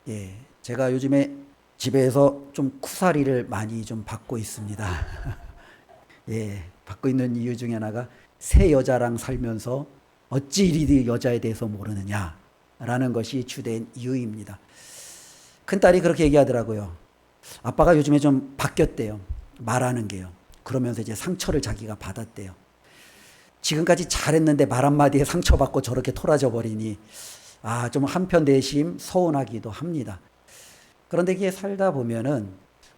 예, 제가 요즘에 집에서 좀 쿠사리를 많이 좀 받고 있습니다. 예, 받고 있는 이유 중에 하나가 새 여자랑 살면서 어찌 이리 여자에 대해서 모르느냐라는 것이 주된 이유입니다. 큰딸이 그렇게 얘기하더라고요. 아빠가 요즘에 좀 바뀌었대요. 말하는 게요. 그러면서 이제 상처를 자기가 받았대요. 지금까지 잘했는데 말 한마디에 상처받고 저렇게 토라져 버리니 좀 한편 내심 서운하기도 합니다. 그런데 이게 살다 보면은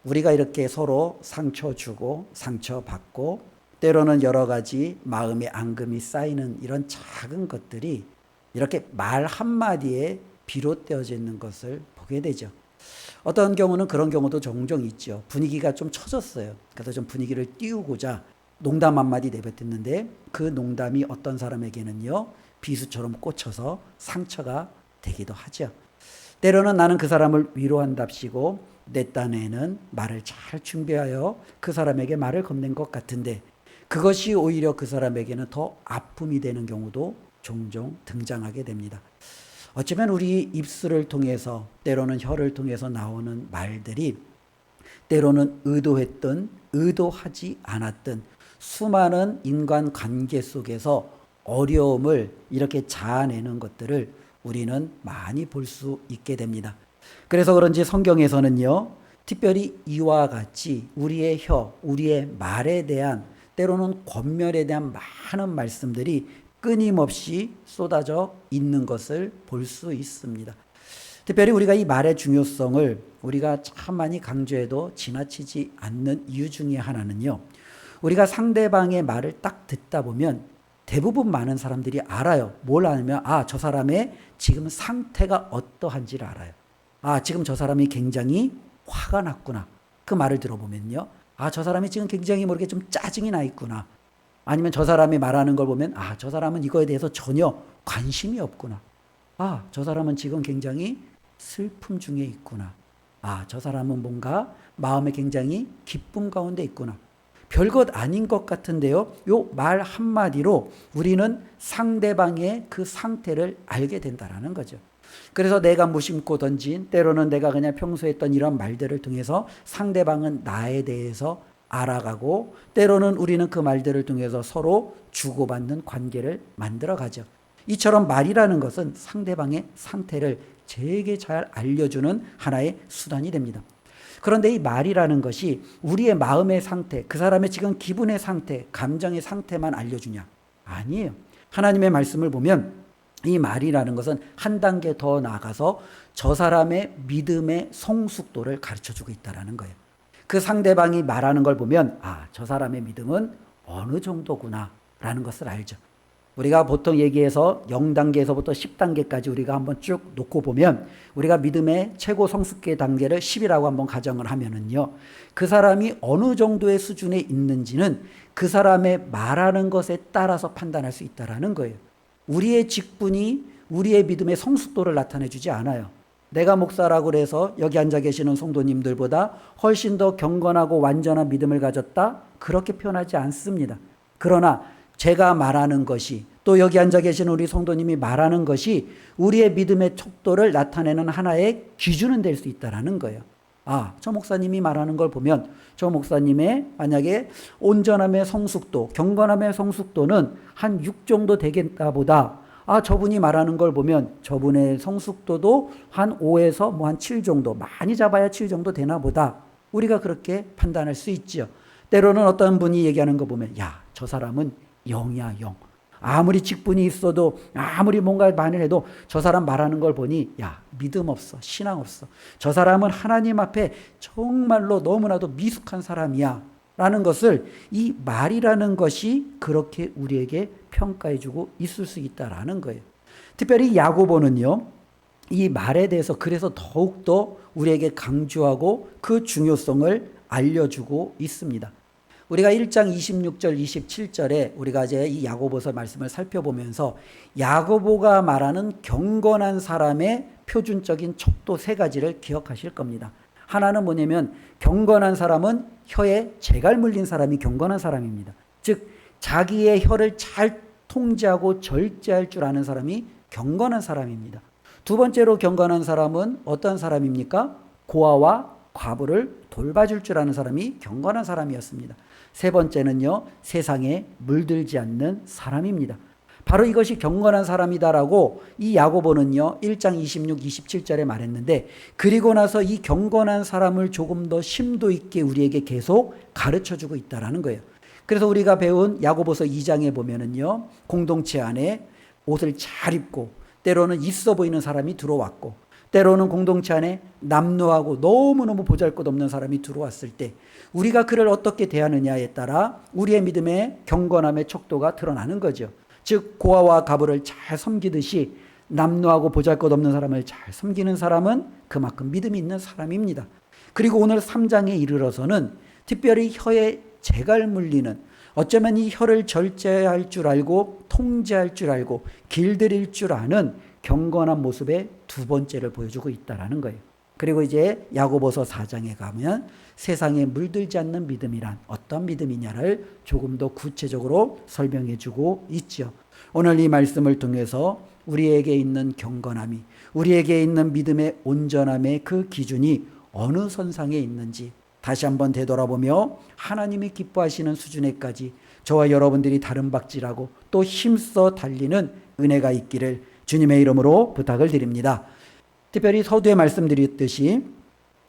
우리가 이렇게 서로 상처 주고 상처 받고 때로는 여러 가지 마음의 앙금이 쌓이는 이런 작은 것들이 이렇게 말 한마디에 비롯되어지는 것을 보게 되죠. 어떤 경우는 그런 경우도 종종 있죠. 분위기가 좀 처졌어요. 그래서 좀 분위기를 띄우고자 농담 한마디 내뱉었는데 그 농담이 어떤 사람에게는요, 비수처럼 꽂혀서 상처가 되기도 하죠. 때로는 나는 그 사람을 위로한답시고 내 딴에는 말을 잘 준비하여 그 사람에게 말을 건넨 것 같은데 그것이 오히려 그 사람에게는 더 아픔이 되는 경우도 종종 등장하게 됩니다. 어쩌면 우리 입술을 통해서 때로는 혀를 통해서 나오는 말들이 때로는 의도했든 의도하지 않았든 수많은 인간 관계 속에서 어려움을 이렇게 자아내는 것들을 우리는 많이 볼 수 있게 됩니다. 그래서 그런지 성경에서는요, 특별히 이와 같이 우리의 혀, 우리의 말에 대한 때로는 권면에 대한 많은 말씀들이 끊임없이 쏟아져 있는 것을 볼 수 있습니다. 특별히 우리가 이 말의 중요성을 우리가 참 많이 강조해도 지나치지 않는 이유 중에 하나는요, 우리가 상대방의 말을 딱 듣다 보면 대부분 많은 사람들이 알아요. 뭘 아냐면, 저 사람의 지금 상태가 어떠한지를 알아요. 지금 저 사람이 굉장히 화가 났구나. 그 말을 들어보면요. 저 사람이 지금 굉장히 모르게 좀 짜증이 나 있구나. 아니면 저 사람이 말하는 걸 보면, 저 사람은 이거에 대해서 전혀 관심이 없구나. 저 사람은 지금 굉장히 슬픔 중에 있구나. 저 사람은 뭔가 마음에 굉장히 기쁨 가운데 있구나. 별것 아닌 것 같은데요. 요 말 한마디로 우리는 상대방의 그 상태를 알게 된다라는 거죠. 그래서 내가 무심코 던진 때로는 내가 그냥 평소에 했던 이런 말들을 통해서 상대방은 나에 대해서 알아가고 때로는 우리는 그 말들을 통해서 서로 주고받는 관계를 만들어 가죠. 이처럼 말이라는 것은 상대방의 상태를 되게 잘 알려주는 하나의 수단이 됩니다. 그런데 이 말이라는 것이 우리의 마음의 상태, 그 사람의 지금 기분의 상태, 감정의 상태만 알려주냐? 아니에요. 하나님의 말씀을 보면 이 말이라는 것은 한 단계 더 나아가서 저 사람의 믿음의 성숙도를 가르쳐주고 있다는 거예요. 그 상대방이 말하는 걸 보면 저 사람의 믿음은 어느 정도구나 라는 것을 알죠. 우리가 보통 얘기해서 0단계에서부터 10단계까지 우리가 한번 쭉 놓고 보면 우리가 믿음의 최고 성숙의 단계를 10이라고 한번 가정을 하면은요, 그 사람이 어느 정도의 수준에 있는지는 그 사람의 말하는 것에 따라서 판단할 수 있다는 거예요. 우리의 직분이 우리의 믿음의 성숙도를 나타내 주지 않아요. 내가 목사라고 해서 여기 앉아 계시는 성도님들보다 훨씬 더 경건하고 완전한 믿음을 가졌다? 그렇게 표현하지 않습니다. 그러나 제가 말하는 것이 또 여기 앉아 계시는 우리 성도님이 말하는 것이 우리의 믿음의 척도를 나타내는 하나의 기준은 될 수 있다는 거예요. 저 목사님이 말하는 걸 보면 저 목사님의 만약에 온전함의 성숙도, 경건함의 성숙도는 한 6 정도 되겠다 보다 저분이 말하는 걸 보면 저분의 성숙도도 한 5에서 한 7 정도, 많이 잡아야 7 정도 되나 보다. 우리가 그렇게 판단할 수 있죠. 때로는 어떤 분이 얘기하는 거 보면 저 사람은 0이야 0. 아무리 직분이 있어도 아무리 뭔가 많이 해도 저 사람 말하는 걸 보니 믿음 없어, 신앙 없어. 저 사람은 하나님 앞에 정말로 너무나도 미숙한 사람이야 라는 것을 이 말이라는 것이 그렇게 우리에게 평가해주고 있을 수 있다라는 거예요. 특별히 야고보는요, 이 말에 대해서 그래서 더욱더 우리에게 강조하고 그 중요성을 알려주고 있습니다. 우리가 1장 26절 27절에 우리가 이제 이 야고보서 말씀을 살펴보면서 야고보가 말하는 경건한 사람의 표준적인 척도 3가지를 기억하실 겁니다. 하나는 뭐냐면 경건한 사람은 혀에 재갈 물린 사람이 경건한 사람입니다. 즉 자기의 혀를 잘 통제하고 절제할 줄 아는 사람이 경건한 사람입니다. 두 번째로 경건한 사람은 어떤 사람입니까? 고아와 과부를 돌봐줄 줄 아는 사람이 경건한 사람이었습니다. 세 번째는요, 세상에 물들지 않는 사람입니다. 바로 이것이 경건한 사람이다라고 이 야고보는요 1장 26, 27절에 말했는데, 그리고 나서 이 경건한 사람을 조금 더 심도 있게 우리에게 계속 가르쳐주고 있다라는 거예요. 그래서 우리가 배운 야고보서 2장에 보면은요, 공동체 안에 옷을 잘 입고 때로는 있어 보이는 사람이 들어왔고, 때로는 공동체 안에 남루하고 너무너무 보잘것없는 사람이 들어왔을 때 우리가 그를 어떻게 대하느냐에 따라 우리의 믿음의 경건함의 척도가 드러나는 거죠. 즉 고아와 과부를 잘 섬기듯이 남루하고 보잘것없는 사람을 잘 섬기는 사람은 그만큼 믿음이 있는 사람입니다. 그리고 오늘 3장에 이르러서는 특별히 혀에 재갈 물리는, 어쩌면 이 혀를 절제할 줄 알고 통제할 줄 알고 길들일 줄 아는 경건한 모습의 두 번째를 보여주고 있다는 거예요. 그리고 이제 야고보서 4장에 가면 세상에 물들지 않는 믿음이란 어떤 믿음이냐를 조금 더 구체적으로 설명해 주고 있죠. 오늘 이 말씀을 통해서 우리에게 있는 경건함이, 우리에게 있는 믿음의 온전함의 그 기준이 어느 선상에 있는지 다시 한번 되돌아보며 하나님이 기뻐하시는 수준에까지 저와 여러분들이 다름박질하고 또 힘써 달리는 은혜가 있기를 주님의 이름으로 부탁을 드립니다. 특별히 서두에 말씀드렸듯이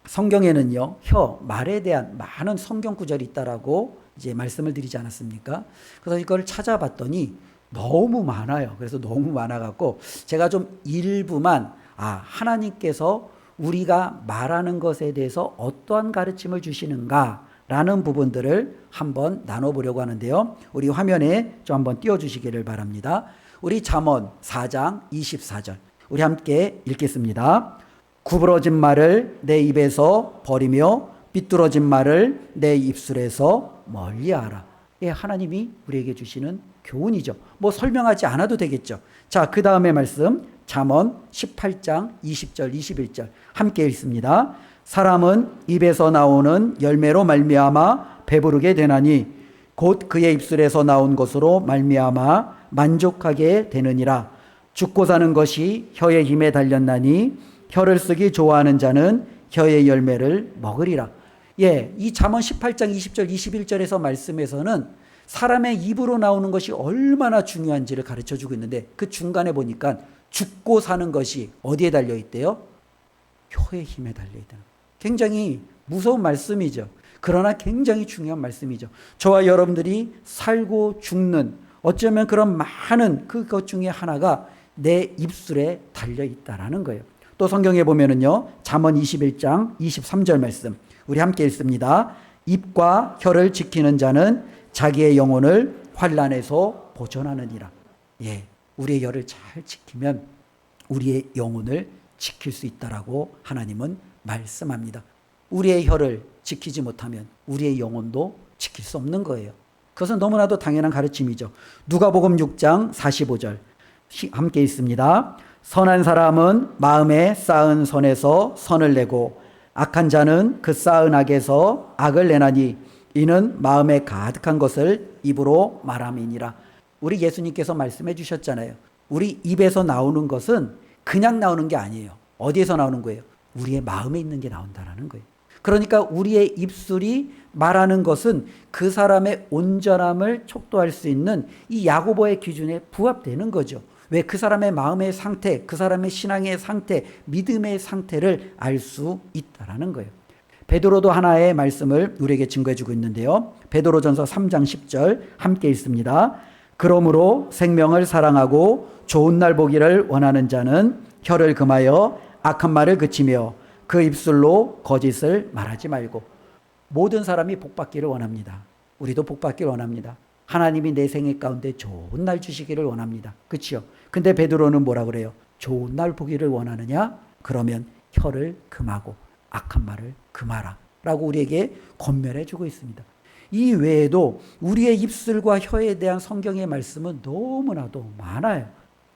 성경에는요, 말에 대한 많은 성경 구절이 있다라고 이제 말씀을 드리지 않았습니까? 그래서 이걸 찾아봤더니 너무 많아요. 그래서 너무 많아갖고 제가 좀 일부만, 하나님께서 우리가 말하는 것에 대해서 어떠한 가르침을 주시는가 라는 부분들을 한번 나눠보려고 하는데요. 우리 화면에 좀 한번 띄워주시기를 바랍니다. 우리 잠언 4장 24절 우리 함께 읽겠습니다. 구부러진 말을 내 입에서 버리며 삐뚤어진 말을 내 입술에서 멀리하라. 하나님이 우리에게 주시는 교훈이죠. 뭐 설명하지 않아도 되겠죠. 자, 그 다음에 말씀 잠언 18장 20절 21절 함께 읽습니다. 사람은 입에서 나오는 열매로 말미암아 배부르게 되나니 곧 그의 입술에서 나온 것으로 말미암아 만족하게 되느니라. 죽고 사는 것이 혀의 힘에 달렸나니 혀를 쓰기 좋아하는 자는 혀의 열매를 먹으리라. 이 잠언 18장 20절 21절에서 말씀에서는 사람의 입으로 나오는 것이 얼마나 중요한지를 가르쳐주고 있는데, 그 중간에 보니까 죽고 사는 것이 어디에 달려있대요? 혀의 힘에 달려있다. 굉장히 무서운 말씀이죠. 그러나 굉장히 중요한 말씀이죠. 저와 여러분들이 살고 죽는, 어쩌면 그런 많은 그것 중에 하나가 내 입술에 달려있다라는 거예요. 또 성경에 보면은요, 잠언 21장 23절 말씀 우리 함께 읽습니다. 입과 혀를 지키는 자는 자기의 영혼을 환난에서 보존하느니라. 우리의 혀를 잘 지키면 우리의 영혼을 지킬 수 있다라고 하나님은 말씀합니다. 우리의 혀를 지키지 못하면 우리의 영혼도 지킬 수 없는 거예요. 그것은 너무나도 당연한 가르침이죠. 누가복음 6장 45절 함께 읽습니다. 선한 사람은 마음에 쌓은 선에서 선을 내고 악한 자는 그 쌓은 악에서 악을 내나니 이는 마음에 가득한 것을 입으로 말함이니라. 우리 예수님께서 말씀해 주셨잖아요. 우리 입에서 나오는 것은 그냥 나오는 게 아니에요. 어디에서 나오는 거예요? 우리의 마음에 있는 게 나온다라는 거예요. 그러니까 우리의 입술이 말하는 것은 그 사람의 온전함을 촉도할 수 있는 이 야고보의 기준에 부합되는 거죠. 왜? 그 사람의 마음의 상태, 그 사람의 신앙의 상태, 믿음의 상태를 알 수 있다라는 거예요. 베드로도 하나의 말씀을 우리에게 증거해 주고 있는데요. 베드로전서 3장 10절 함께 읽습니다. 그러므로 생명을 사랑하고 좋은 날 보기를 원하는 자는 혀를 금하여 악한 말을 그치며 그 입술로 거짓을 말하지 말고. 모든 사람이 복받기를 원합니다. 우리도 복받기를 원합니다. 하나님이 내 생애 가운데 좋은 날 주시기를 원합니다. 그렇죠? 근데 베드로는 뭐라 그래요? 좋은 날 보기를 원하느냐? 그러면 혀를 금하고 악한 말을 금하라 라고 우리에게 권면해 주고 있습니다. 이 외에도 우리의 입술과 혀에 대한 성경의 말씀은 너무나도 많아요.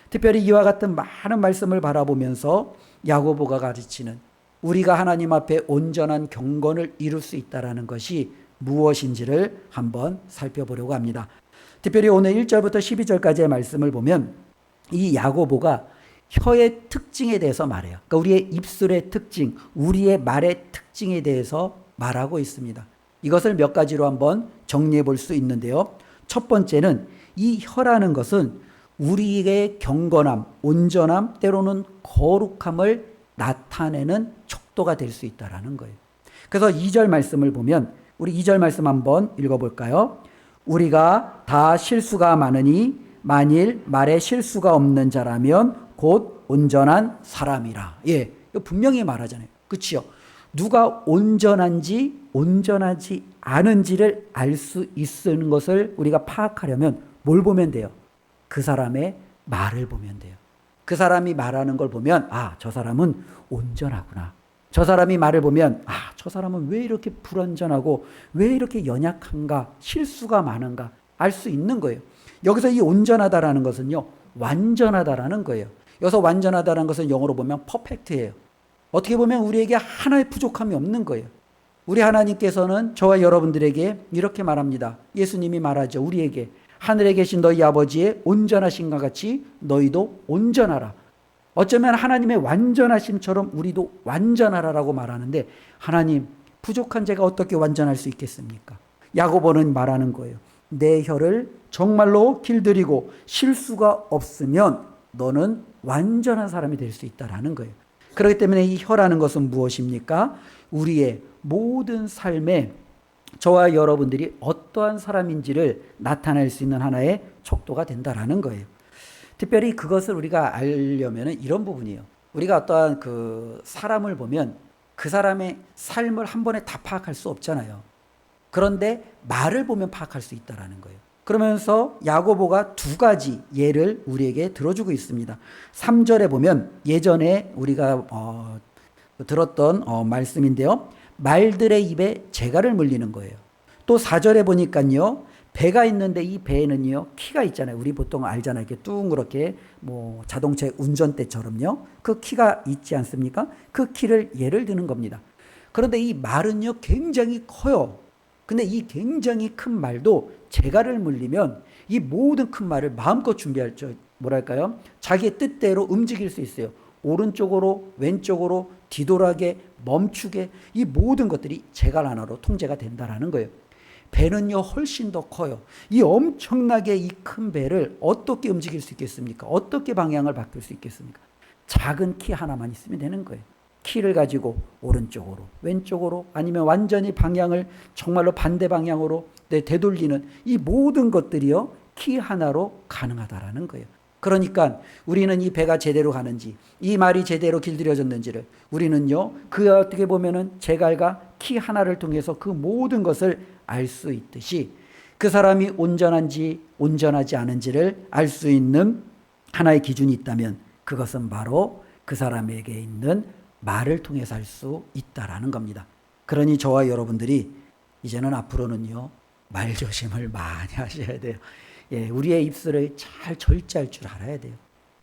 특별히 이와 같은 많은 말씀을 바라보면서 야고보가 가르치는 우리가 하나님 앞에 온전한 경건을 이룰 수 있다는 것이 무엇인지를 한번 살펴보려고 합니다. 특별히 오늘 1절부터 12절까지의 말씀을 보면 이 야고보가 혀의 특징에 대해서 말해요. 그러니까 우리의 입술의 특징, 우리의 말의 특징에 대해서 말하고 있습니다. 이것을 몇 가지로 한번 정리해 볼 수 있는데요. 첫 번째는 이 혀라는 것은 우리의 경건함, 온전함, 때로는 거룩함을 나타내는 척도가 될 수 있다는 거예요. 그래서 2절 말씀을 보면 우리 2절 말씀 한번 읽어볼까요? 우리가 다 실수가 많으니 만일 말에 실수가 없는 자라면 곧 온전한 사람이라. 예, 이거 분명히 말하잖아요. 그렇죠? 누가 온전한지 온전하지 않은지를 알 수 있는 것을 우리가 파악하려면 뭘 보면 돼요? 그 사람의 말을 보면 돼요. 그 사람이 말하는 걸 보면 아, 저 사람은 온전하구나. 저 사람이 말을 보면 아, 저 사람은 왜 이렇게 불완전하고 왜 이렇게 연약한가, 실수가 많은가 알 수 있는 거예요. 여기서 이 온전하다라는 것은요, 완전하다라는 거예요. 여기서 완전하다라는 것은 영어로 보면 퍼펙트예요. 어떻게 보면 우리에게 하나의 부족함이 없는 거예요. 우리 하나님께서는 저와 여러분들에게 이렇게 말합니다. 예수님이 말하죠. 우리에게 하늘에 계신 너희 아버지의 온전하심과 같이 너희도 온전하라. 어쩌면 하나님의 완전하심처럼 우리도 완전하라라고 말하는데 하나님, 부족한 제가 어떻게 완전할 수 있겠습니까? 야고보는 말하는 거예요. 내 혀를 정말로 길들이고 실수가 없으면 너는 완전한 사람이 될 수 있다라는 거예요. 그렇기 때문에 이 혀라는 것은 무엇입니까? 우리의 모든 삶에 저와 여러분들이 어떠한 사람인지를 나타낼 수 있는 하나의 척도가 된다라는 거예요. 특별히 그것을 우리가 알려면 이런 부분이에요. 우리가 어떠한 그 사람을 보면 그 사람의 삶을 한 번에 다 파악할 수 없잖아요. 그런데 말을 보면 파악할 수 있다라는 거예요. 그러면서 야고보가 두 가지 예를 우리에게 들어주고 있습니다. 3절에 보면 예전에 우리가 들었던 말씀인데요. 말들의 입에 재갈을 물리는 거예요. 또 4절에 보니까요. 배가 있는데 이 배에는요. 키가 있잖아요. 우리 보통 알잖아요. 이렇게 둥그렇게 뭐 자동차 운전대처럼요. 그 키가 있지 않습니까? 그 키를 예를 드는 겁니다. 그런데 이 말은요. 굉장히 커요. 근데 이 굉장히 큰 말도 재갈을 물리면 이 모든 큰 말을 마음껏 준비할 줄 뭐랄까요? 자기의 뜻대로 움직일 수 있어요. 오른쪽으로 왼쪽으로 뒤돌아게 멈추게 이 모든 것들이 재갈 하나로 통제가 된다라는 거예요. 배는요 훨씬 더 커요. 이 엄청나게 이 큰 배를 어떻게 움직일 수 있겠습니까? 어떻게 방향을 바꿀 수 있겠습니까? 작은 키 하나만 있으면 되는 거예요. 키를 가지고 오른쪽으로 왼쪽으로 아니면 완전히 방향을 정말로 반대 방향으로 되돌리는 이 모든 것들이요 키 하나로 가능하다라는 거예요. 그러니까 우리는 이 배가 제대로 가는지 이 말이 제대로 길들여졌는지를 우리는요 그 어떻게 보면은 재갈과 키 하나를 통해서 그 모든 것을 알 수 있듯이 그 사람이 온전한지 온전하지 않은지를 알 수 있는 하나의 기준이 있다면 그것은 바로 그 사람에게 있는 말을 통해서 알 수 있다라는 겁니다. 그러니 저와 여러분들이 이제는 앞으로는요 말 조심을 많이 하셔야 돼요. 예, 우리의 입술을 잘 절제할 줄 알아야 돼요.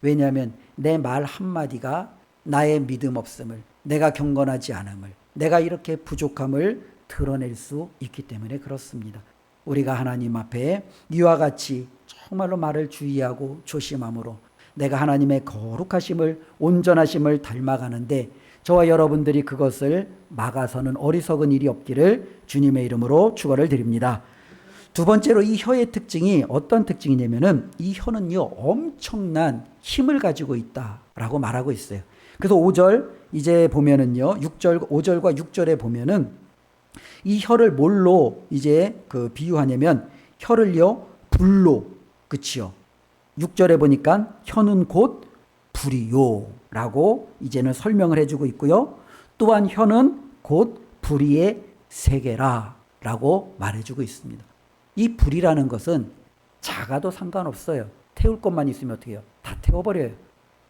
왜냐하면 내 말 한마디가 나의 믿음 없음을, 내가 경건하지 않음을, 내가 이렇게 부족함을 드러낼 수 있기 때문에 그렇습니다. 우리가 하나님 앞에 이와 같이 정말로 말을 주의하고 조심함으로 내가 하나님의 거룩하심을 온전하심을 닮아가는데 저와 여러분들이 그것을 막아서는 어리석은 일이 없기를 주님의 이름으로 축원을 드립니다. 두 번째로 이 혀의 특징이 어떤 특징이냐면은 이 혀는요 엄청난 힘을 가지고 있다라고 말하고 있어요. 그래서 5절 이제 보면은요 6절 5절과 6절에 보면은 이 혀를 뭘로 이제 그 비유하냐면 혀를요 불로 그치요. 6절에 보니까 혀는 곧 불이요라고 이제는 설명을 해주고 있고요. 또한 혀는 곧 불의의 세계라라고 말해주고 있습니다. 이 불이라는 것은 작아도 상관없어요. 태울 것만 있으면 어떻게 해요? 다 태워버려요.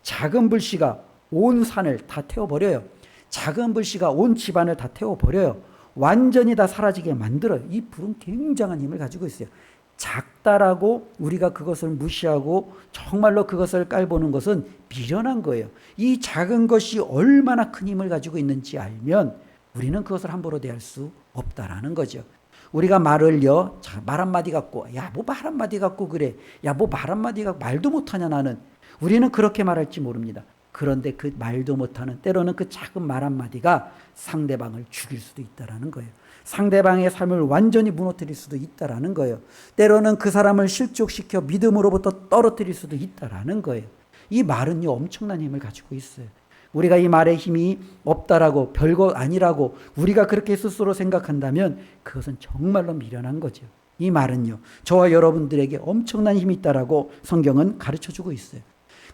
작은 불씨가 온 산을 다 태워버려요. 작은 불씨가 온 집안을 다 태워버려요. 완전히 다 사라지게 만들어요. 이 불은 굉장한 힘을 가지고 있어요. 작다라고 우리가 그것을 무시하고 정말로 그것을 깔보는 것은 미련한 거예요. 이 작은 것이 얼마나 큰 힘을 가지고 있는지 알면 우리는 그것을 함부로 대할 수 없다라는 거죠. 우리가 말을요, 말 한마디 갖고, 야, 뭐 말 한마디 갖고 그래. 야, 뭐 말 한마디 갖고 말도 못하냐 나는. 우리는 그렇게 말할지 모릅니다. 그런데 그 말도 못하는, 때로는 그 작은 말 한마디가 상대방을 죽일 수도 있다라는 거예요. 상대방의 삶을 완전히 무너뜨릴 수도 있다라는 거예요. 때로는 그 사람을 실족시켜 믿음으로부터 떨어뜨릴 수도 있다라는 거예요. 이 말은요, 엄청난 힘을 가지고 있어요. 우리가 이 말의 힘이 없다라고, 별거 아니라고 우리가 그렇게 스스로 생각한다면 그것은 정말로 미련한 거죠. 이 말은요, 저와 여러분들에게 엄청난 힘이 있다라고 성경은 가르쳐주고 있어요.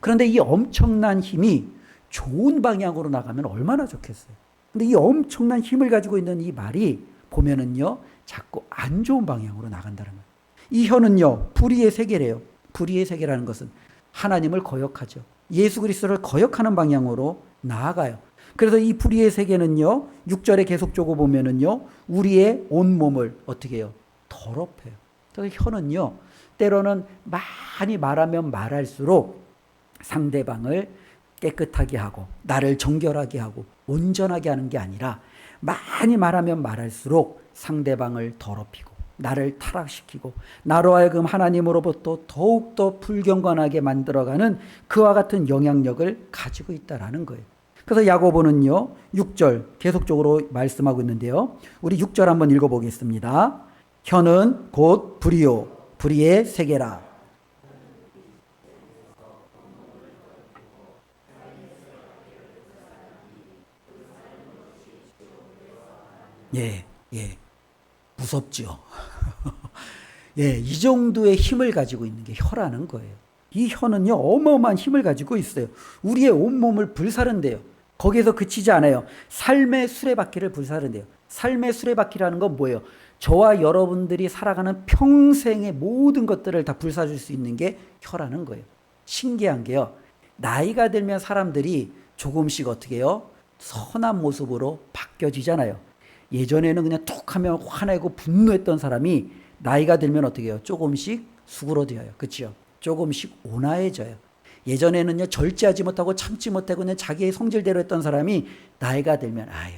그런데 이 엄청난 힘이 좋은 방향으로 나가면 얼마나 좋겠어요. 근데 이 엄청난 힘을 가지고 있는 이 말이 보면은요, 자꾸 안 좋은 방향으로 나간다는 거예요. 이 혀는요, 불의의 세계래요. 불의의 세계라는 것은 하나님을 거역하죠. 예수 그리스도를 거역하는 방향으로 나아가요. 그래서 이 불의의 세계는요, 6절에 계속 적어 보면은요, 우리의 온몸을 어떻게 해요? 더럽혀요. 그래서 혀는요, 때로는 많이 말하면 말할수록 상대방을 깨끗하게 하고 나를 정결하게 하고 온전하게 하는 게 아니라 많이 말하면 말할수록 상대방을 더럽히고 나를 타락시키고 나로 하여금 하나님으로부터 더욱더 불경건하게 만들어가는 그와 같은 영향력을 가지고 있다라는 거예요. 그래서 야고보는요, 6절 계속적으로 말씀하고 있는데요. 우리 6절 한번 읽어보겠습니다. 혀는 곧 불이요 불의의 세계라. 예, 무섭죠. 예, 이 정도의 힘을 가지고 있는 게 혀라는 거예요. 이 혀는요, 어마어마한 힘을 가지고 있어요. 우리의 온몸을 불사른대요. 거기에서 그치지 않아요. 삶의 수레바퀴를 불사른대요. 삶의 수레바퀴라는 건 뭐예요? 저와 여러분들이 살아가는 평생의 모든 것들을 다 불사줄 수 있는 게 혀라는 거예요. 신기한 게요, 나이가 들면 사람들이 조금씩 어떻게 해요? 선한 모습으로 바뀌어지잖아요. 예전에는 그냥 툭 하면 화내고 분노했던 사람이 나이가 들면 어떻게 해요? 조금씩 수그러져요. 그렇죠? 조금씩 온화해져요. 예전에는요, 절제하지 못하고 참지 못하고 그냥 자기의 성질대로 했던 사람이 나이가 들면 아유,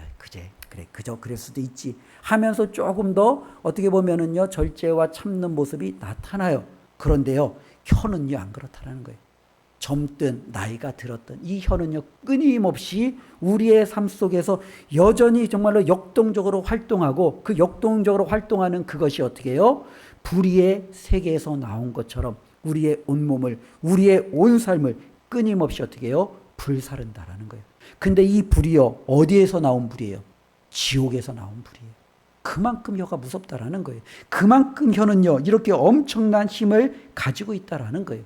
그저 그럴 수도 있지 하면서 조금 더 어떻게 보면은요, 절제와 참는 모습이 나타나요. 그런데요, 혀는요, 안 그렇다는 거예요. 젊든 나이가 들었든 이 혀는요, 끊임없이 우리의 삶 속에서 여전히 정말로 역동적으로 활동하고, 그 역동적으로 활동하는 그것이 어떻게 해요? 불의의 세계에서 나온 것처럼 우리의 온몸을, 우리의 온 삶을 끊임없이 어떻게 해요? 불사른다라는 거예요. 근데 이 불이요, 어디에서 나온 불이에요? 지옥에서 나온 불이에요. 그만큼 혀가 무섭다라는 거예요. 그만큼 혀는요, 이렇게 엄청난 힘을 가지고 있다라는 거예요.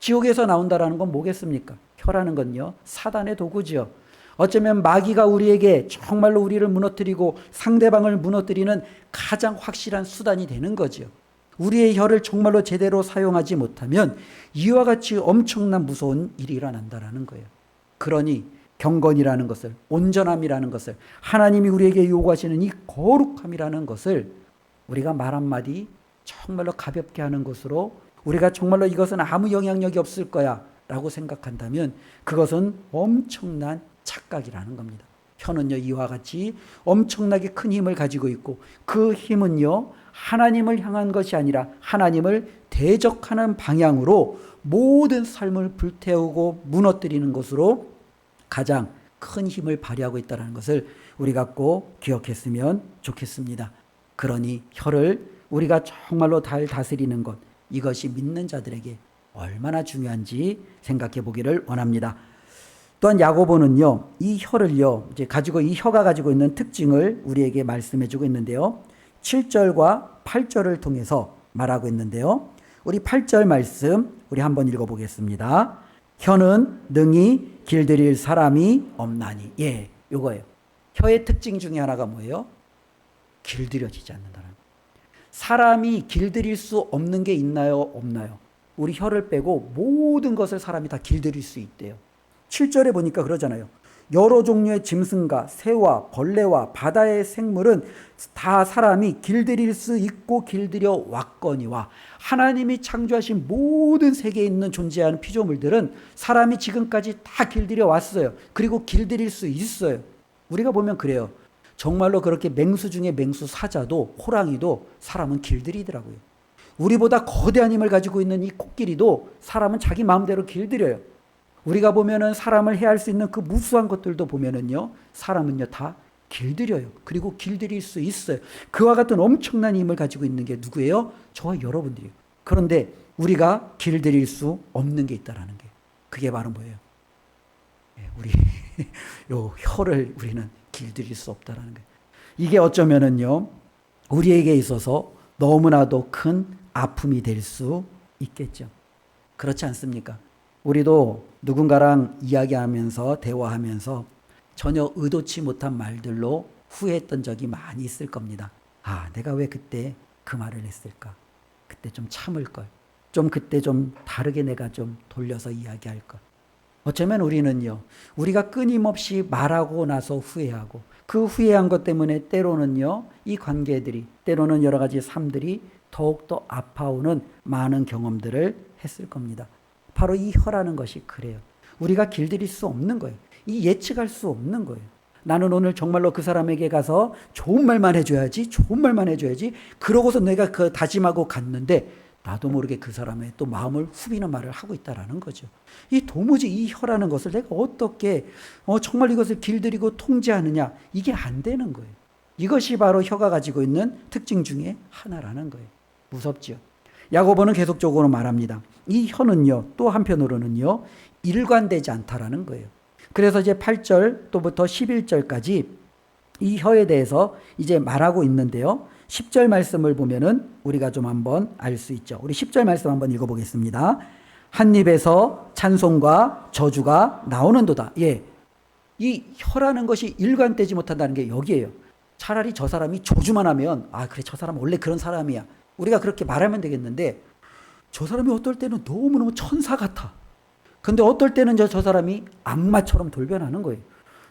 지옥에서 나온다라는 건 뭐겠습니까? 혀라는 건요, 사단의 도구죠. 어쩌면 마귀가 우리에게 정말로 우리를 무너뜨리고 상대방을 무너뜨리는 가장 확실한 수단이 되는 거죠. 우리의 혀를 정말로 제대로 사용하지 못하면 이와 같이 엄청난 무서운 일이 일어난다라는 거예요. 그러니 경건이라는 것을, 온전함이라는 것을, 하나님이 우리에게 요구하시는 이 거룩함이라는 것을 우리가 말 한마디 정말로 가볍게 하는 것으로, 우리가 정말로 이것은 아무 영향력이 없을 거야 라고 생각한다면 그것은 엄청난 착각이라는 겁니다. 혀는요, 이와 같이 엄청나게 큰 힘을 가지고 있고, 그 힘은요, 하나님을 향한 것이 아니라 하나님을 대적하는 방향으로 모든 삶을 불태우고 무너뜨리는 것으로 가장 큰 힘을 발휘하고 있다는 것을 우리가 꼭 기억했으면 좋겠습니다. 그러니 혀를 우리가 정말로 잘 다스리는 것, 이것이 믿는 자들에게 얼마나 중요한지 생각해 보기를 원합니다. 또한 야고보는요, 이 혀를요, 이제 가지고, 이 혀가 가지고 있는 특징을 우리에게 말씀해 주고 있는데요. 7절과 8절을 통해서 말하고 있는데요. 우리 8절 말씀 우리 한번 읽어 보겠습니다. 혀는 능히 길들일 사람이 없나니. 예, 요거예요. 혀의 특징 중에 하나가 뭐예요? 길들여지지 않는다는 거예요. 사람이 길들일 수 없는 게 있나요? 없나요? 우리 혀를 빼고 모든 것을 사람이 다 길들일 수 있대요. 7절에 보니까 그러잖아요. 여러 종류의 짐승과 새와 벌레와 바다의 생물은 다 사람이 길들일 수 있고 길들여 왔거니와, 하나님이 창조하신 모든 세계에 있는 존재하는 피조물들은 사람이 지금까지 다 길들여 왔어요. 그리고 길들일 수 있어요. 우리가 보면 그래요. 정말로 그렇게 맹수 중에 맹수, 사자도, 호랑이도 사람은 길들이더라고요. 우리보다 거대한 힘을 가지고 있는 이 코끼리도 사람은 자기 마음대로 길들여요. 우리가 보면은 사람을 해할 수 있는 그 무수한 것들도 보면은요, 사람은요, 다 길들여요. 그리고 길들일 수 있어요. 그와 같은 엄청난 힘을 가지고 있는 게 누구예요? 저와 여러분들이에요. 그런데 우리가 길들일 수 없는 게 있다라는 게. 그게 바로 뭐예요? 우리 요 혀를 우리는 길들일 수 없다라는 거예요. 이게 어쩌면은요, 우리에게 있어서 너무나도 큰 아픔이 될 수 있겠죠. 그렇지 않습니까? 우리도 누군가랑 이야기하면서 대화하면서 전혀 의도치 못한 말들로 후회했던 적이 많이 있을 겁니다. 아, 내가 왜 그때 그 말을 했을까? 그때 좀 참을 걸. 좀 그때 좀 다르게 내가 좀 돌려서 이야기할 걸. 어쩌면 우리는요, 우리가 끊임없이 말하고 나서 후회하고 그 후회한 것 때문에 때로는요, 이 관계들이, 때로는 여러 가지 삶들이 더욱더 아파오는 많은 경험들을 했을 겁니다. 바로 이 혀라는 것이 그래요. 우리가 길들일 수 없는 거예요. 이 예측할 수 없는 거예요. 나는 오늘 정말로 그 사람에게 가서 좋은 말만 해줘야지, 좋은 말만 해줘야지. 그러고서 내가 그 다짐하고 갔는데 나도 모르게 그 사람의 또 마음을 후비는 말을 하고 있다라는 거죠. 이 도무지 이 혀라는 것을 내가 어떻게 정말 이것을 길들이고 통제하느냐, 이게 안 되는 거예요. 이것이 바로 혀가 가지고 있는 특징 중에 하나라는 거예요. 무섭죠. 야고보는 계속적으로 말합니다. 이 혀는요, 또 한편으로는요, 일관되지 않다라는 거예요. 그래서 이제 8절 또부터 11절까지 이 혀에 대해서 이제 말하고 있는데요. 10절 말씀을 보면은 우리가 좀 한번 알 수 있죠. 우리 10절 말씀 한번 읽어보겠습니다. 한 입에서 찬송과 저주가 나오는도다. 예, 이 혀라는 것이 일관되지 못한다는 게 여기에요. 차라리 저 사람이 조주만 하면 아 그래 저 사람 원래 그런 사람이야. 우리가 그렇게 말하면 되겠는데 저 사람이 어떨 때는 너무너무 천사 같아. 근데 어떨 때는 저 사람이 악마처럼 돌변하는 거예요.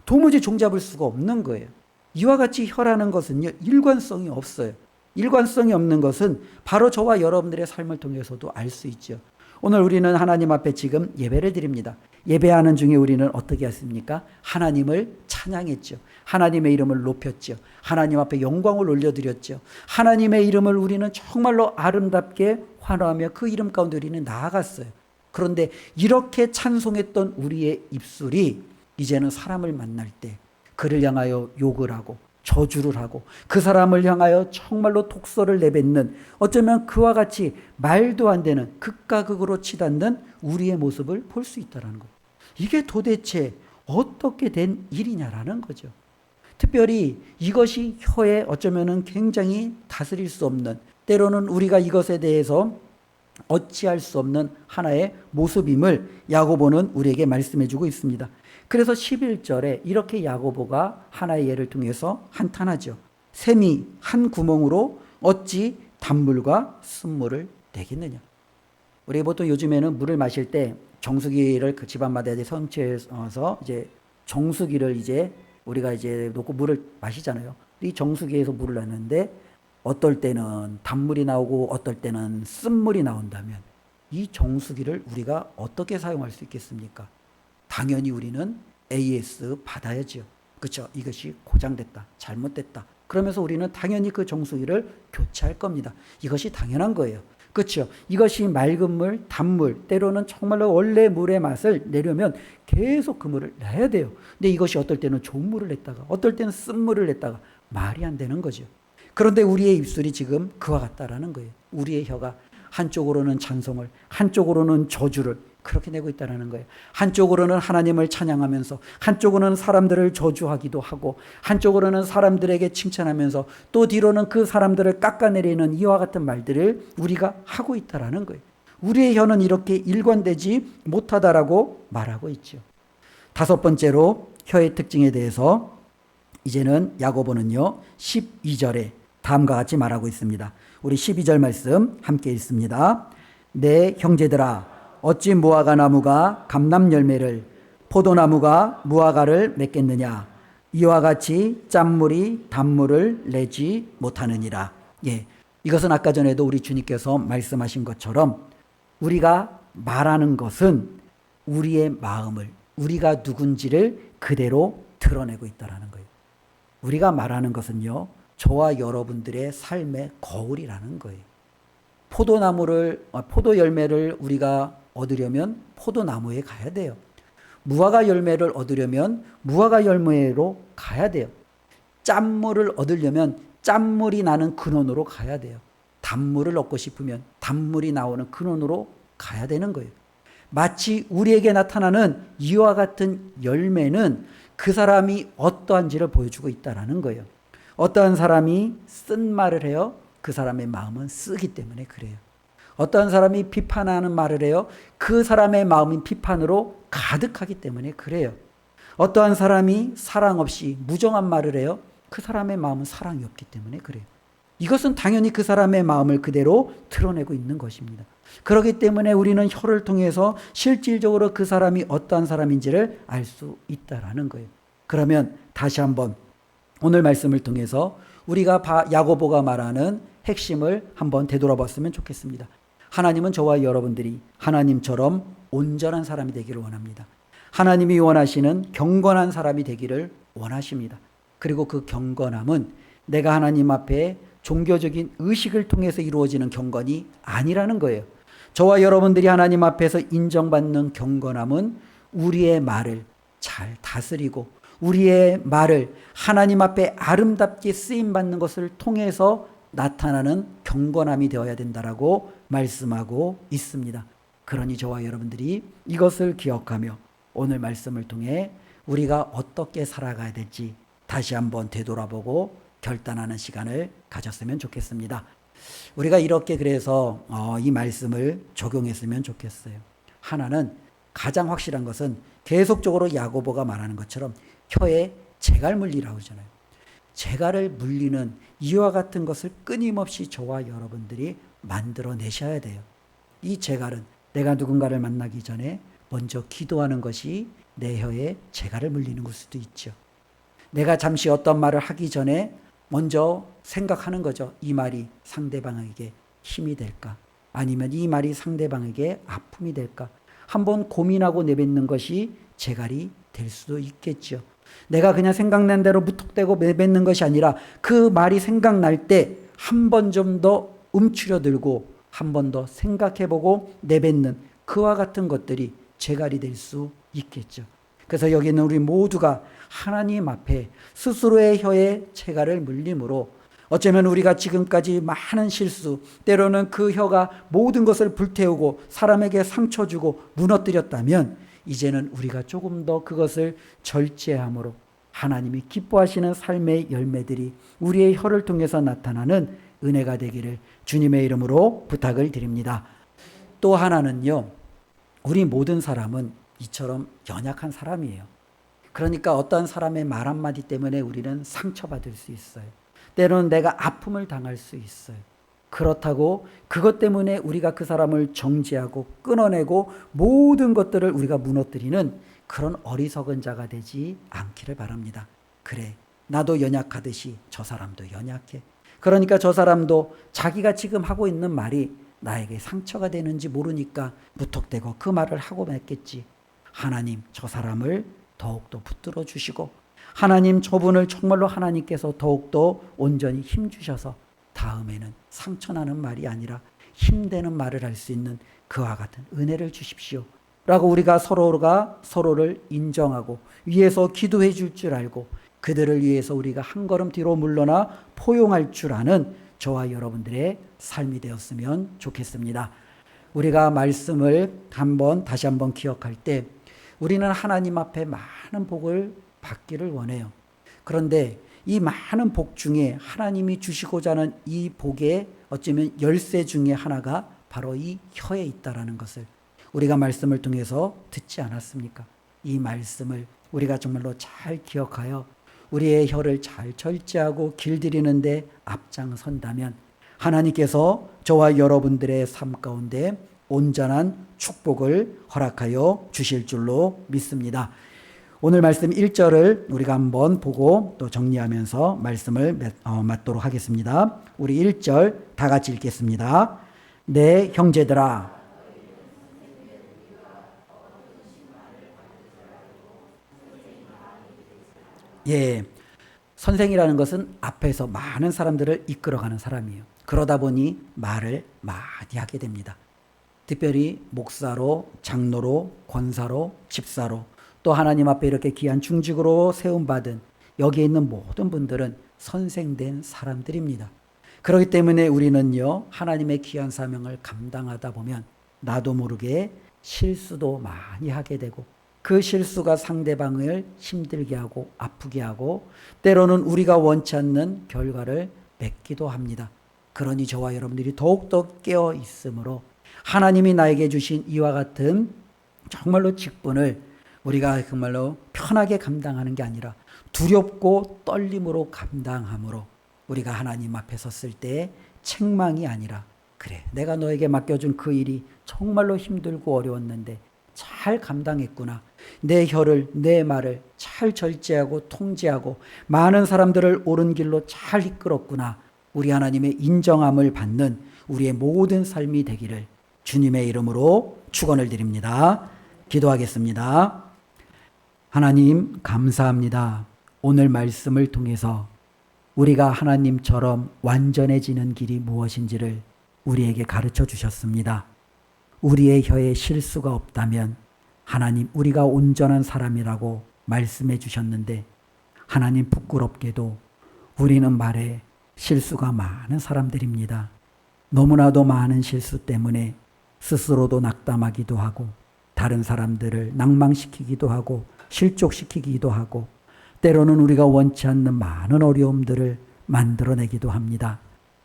도무지 종잡을 수가 없는 거예요. 이와 같이 혀라는 것은요, 일관성이 없어요. 일관성이 없는 것은 바로 저와 여러분들의 삶을 통해서도 알 수 있죠. 오늘 우리는 하나님 앞에 지금 예배를 드립니다. 예배하는 중에 우리는 어떻게 했습니까? 하나님을 찬양했죠. 하나님의 이름을 높였죠. 하나님 앞에 영광을 올려드렸죠. 하나님의 이름을 우리는 정말로 아름답게 환호하며 그 이름 가운데 우리는 나아갔어요. 그런데 이렇게 찬송했던 우리의 입술이 이제는 사람을 만날 때 그를 향하여 욕을 하고 저주를 하고 그 사람을 향하여 정말로 독설을 내뱉는 어쩌면 그와 같이 말도 안 되는 극과 극으로 치닫는 우리의 모습을 볼 수 있다는 것. 이게 도대체 어떻게 된 일이냐라는 거죠. 특별히 이것이 혀에 어쩌면은 굉장히 다스릴 수 없는, 때로는 우리가 이것에 대해서 어찌할 수 없는 하나의 모습임을 야고보는 우리에게 말씀해 주고 있습니다. 그래서 11절에 이렇게 야고보가 하나의 예를 통해서 한탄하죠. 샘이 한 구멍으로 어찌 단물과 쓴물을 내겠느냐. 우리 보통 요즘에는 물을 마실 때 정수기를 그 집안마다 이제 설치해서 이제 정수기를 이제 우리가 이제 놓고 물을 마시잖아요. 이 정수기에서 물을 넣는데 어떨 때는 단물이 나오고 어떨 때는 쓴물이 나온다면 이 정수기를 우리가 어떻게 사용할 수 있겠습니까? 당연히 우리는 AS 받아야죠. 그렇죠? 이것이 고장됐다, 잘못됐다. 그러면서 우리는 당연히 그 정수기를 교체할 겁니다. 이것이 당연한 거예요. 그렇죠? 이것이 맑은 물, 단물, 때로는 정말로 원래 물의 맛을 내려면 계속 그 물을 내야 돼요. 근데 이것이 어떨 때는 좋은 물을 냈다가 어떨 때는 쓴 물을 냈다가 말이 안 되는 거죠. 그런데 우리의 입술이 지금 그와 같다라는 거예요. 우리의 혀가 한쪽으로는 찬송을, 한쪽으로는 저주를 그렇게 내고 있다는 거예요. 한쪽으로는 하나님을 찬양하면서 한쪽으로는 사람들을 저주하기도 하고 한쪽으로는 사람들에게 칭찬하면서 또 뒤로는 그 사람들을 깎아내리는 이와 같은 말들을 우리가 하고 있다는 거예요. 우리의 혀는 이렇게 일관되지 못하다라고 말하고 있죠. 다섯 번째로 혀의 특징에 대해서 이제는 야고보는요 12절에 다음과 같이 말하고 있습니다. 우리 12절 말씀 함께 읽습니다. 내 형제들아 어찌 무화과 나무가 감람 열매를 포도나무가 무화과를 맺겠느냐. 이와 같이 짠물이 단물을 내지 못하느니라. 예, 이것은 아까 전에도 우리 주님께서 말씀하신 것처럼 우리가 말하는 것은 우리의 마음을, 우리가 누군지를 그대로 드러내고 있다는 거예요. 우리가 말하는 것은요 저와 여러분들의 삶의 거울이라는 거예요. 포도 열매를 우리가 얻으려면 포도나무에 가야 돼요. 무화과 열매를 얻으려면 무화과 열매로 가야 돼요. 짠물을 얻으려면 짠물이 나는 근원으로 가야 돼요. 단물을 얻고 싶으면 단물이 나오는 근원으로 가야 되는 거예요. 마치 우리에게 나타나는 이와 같은 열매는 그 사람이 어떠한지를 보여주고 있다는 거예요. 어떠한 사람이 쓴 말을 해요. 그 사람의 마음은 쓰기 때문에 그래요. 어떠한 사람이 비판하는 말을 해요. 그 사람의 마음은 비판으로 가득하기 때문에 그래요. 어떠한 사람이 사랑 없이 무정한 말을 해요. 그 사람의 마음은 사랑이 없기 때문에 그래요. 이것은 당연히 그 사람의 마음을 그대로 드러내고 있는 것입니다. 그렇기 때문에 우리는 혀를 통해서 실질적으로 그 사람이 어떠한 사람인지를 알 수 있다라는 거예요. 그러면 다시 한번 오늘 말씀을 통해서 우리가 야고보가 말하는 핵심을 한번 되돌아봤으면 좋겠습니다. 하나님은 저와 여러분들이 하나님처럼 온전한 사람이 되기를 원합니다. 하나님이 원하시는 경건한 사람이 되기를 원하십니다. 그리고 그 경건함은 내가 하나님 앞에 종교적인 의식을 통해서 이루어지는 경건이 아니라는 거예요. 저와 여러분들이 하나님 앞에서 인정받는 경건함은 우리의 말을 잘 다스리고 우리의 말을 하나님 앞에 아름답게 쓰임받는 것을 통해서 나타나는 경건함이 되어야 된다라고 말씀하고 있습니다. 그러니 저와 여러분들이 이것을 기억하며 오늘 말씀을 통해 우리가 어떻게 살아가야 될지 다시 한번 되돌아보고 결단하는 시간을 가졌으면 좋겠습니다. 우리가 이렇게 그래서 이 말씀을 적용했으면 좋겠어요. 하나는 가장 확실한 것은 계속적으로 야고보가 말하는 것처럼 혀에 재갈 물리라고 하잖아요. 재갈을 물리는 이와 같은 것을 끊임없이 저와 여러분들이 만들어내셔야 돼요. 이 재갈은 내가 누군가를 만나기 전에 먼저 기도하는 것이 내 혀에 재갈을 물리는 걸 수도 있죠. 내가 잠시 어떤 말을 하기 전에 먼저 생각하는 거죠. 이 말이 상대방에게 힘이 될까? 아니면 이 말이 상대방에게 아픔이 될까? 한번 고민하고 내뱉는 것이 재갈이 될 수도 있겠죠. 내가 그냥 생각난 대로 무턱대고 내뱉는 것이 아니라 그 말이 생각날 때 한 번 좀 더 움츠려들고 한 번 더 생각해보고 내뱉는 그와 같은 것들이 재갈이 될 수 있겠죠. 그래서 여기는 우리 모두가 하나님 앞에 스스로의 혀에 재갈을 물림으로 어쩌면 우리가 지금까지 많은 실수, 때로는 그 혀가 모든 것을 불태우고 사람에게 상처 주고 무너뜨렸다면 이제는 우리가 조금 더 그것을 절제함으로 하나님이 기뻐하시는 삶의 열매들이 우리의 혀를 통해서 나타나는 은혜가 되기를 주님의 이름으로 부탁을 드립니다. 또 하나는요, 우리 모든 사람은 이처럼 연약한 사람이에요. 그러니까 어떤 사람의 말 한마디 때문에 우리는 상처받을 수 있어요. 때로는 내가 아픔을 당할 수 있어요. 그렇다고 그것 때문에 우리가 그 사람을 정죄하고 끊어내고 모든 것들을 우리가 무너뜨리는 그런 어리석은 자가 되지 않기를 바랍니다. 그래, 나도 연약하듯이 저 사람도 연약해. 그러니까 저 사람도 자기가 지금 하고 있는 말이 나에게 상처가 되는지 모르니까 무턱대고 그 말을 하고 맺겠지. 하나님 저 사람을 더욱더 붙들어 주시고 하나님 저분을 정말로 하나님께서 더욱더 온전히 힘주셔서 다음에는 상처나는 말이 아니라 힘되는 말을 할 수 있는 그와 같은 은혜를 주십시오 라고 우리가 서로가 서로를 인정하고 위에서 기도해 줄 줄 알고 그들을 위해서 우리가 한 걸음 뒤로 물러나 포용할 줄 아는 저와 여러분들의 삶이 되었으면 좋겠습니다. 우리가 말씀을 다시 한번 기억할 때 우리는 하나님 앞에 많은 복을 받기를 원해요. 그런데 이 많은 복 중에 하나님이 주시고자 하는 이 복의 어쩌면 열쇠 중에 하나가 바로 이 혀에 있다라는 것을 우리가 말씀을 통해서 듣지 않았습니까? 이 말씀을 우리가 정말로 잘 기억하여 우리의 혀를 잘 절제하고 길들이는데 앞장선다면 하나님께서 저와 여러분들의 삶 가운데 온전한 축복을 허락하여 주실 줄로 믿습니다. 오늘 말씀 1절을 우리가 한번 보고 또 정리하면서 말씀을 맞도록 하겠습니다. 우리 1절 다 같이 읽겠습니다. 내 형제들아. 예, 선생이라는 것은 앞에서 많은 사람들을 이끌어가는 사람이에요. 그러다 보니 말을 많이 하게 됩니다. 특별히 목사로, 장로로, 권사로, 집사로 또 하나님 앞에 이렇게 귀한 중직으로 세움받은 여기에 있는 모든 분들은 선생된 사람들입니다. 그렇기 때문에 우리는요, 하나님의 귀한 사명을 감당하다 보면 나도 모르게 실수도 많이 하게 되고, 그 실수가 상대방을 힘들게 하고 아프게 하고 때로는 우리가 원치 않는 결과를 맺기도 합니다. 그러니 저와 여러분들이 더욱더 깨어 있으므로 하나님이 나에게 주신 이와 같은 정말로 직분을 우리가 정말로 편하게 감당하는 게 아니라 두렵고 떨림으로 감당함으로 우리가 하나님 앞에 섰을 때 책망이 아니라, 그래, 내가 너에게 맡겨준 그 일이 정말로 힘들고 어려웠는데 잘 감당했구나. 내 혀를, 내 말을 잘 절제하고 통제하고 많은 사람들을 옳은 길로 잘 이끌었구나. 우리 하나님의 인정함을 받는 우리의 모든 삶이 되기를 주님의 이름으로 축원을 드립니다. 기도하겠습니다. 하나님 감사합니다. 오늘 말씀을 통해서 우리가 하나님처럼 완전해지는 길이 무엇인지를 우리에게 가르쳐 주셨습니다. 우리의 혀에 실수가 없다면 하나님, 우리가 온전한 사람이라고 말씀해 주셨는데, 하나님 부끄럽게도 우리는 말에 실수가 많은 사람들입니다. 너무나도 많은 실수 때문에 스스로도 낙담하기도 하고 다른 사람들을 낭망시키기도 하고 실족시키기도 하고 때로는 우리가 원치 않는 많은 어려움들을 만들어내기도 합니다.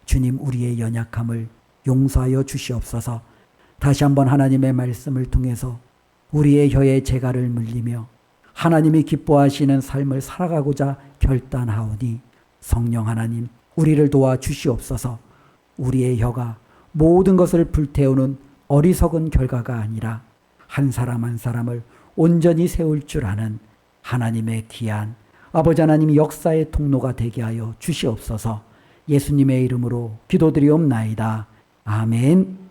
주님, 우리의 연약함을 용서하여 주시옵소서. 다시 한번 하나님의 말씀을 통해서 우리의 혀에 재갈을 물리며 하나님이 기뻐하시는 삶을 살아가고자 결단하오니 성령 하나님, 우리를 도와주시옵소서. 우리의 혀가 모든 것을 불태우는 어리석은 결과가 아니라 한 사람 한 사람을 온전히 세울 줄 아는 하나님의 귀한 아버지 하나님 역사의 통로가 되게 하여 주시옵소서. 예수님의 이름으로 기도드리옵나이다. 아멘.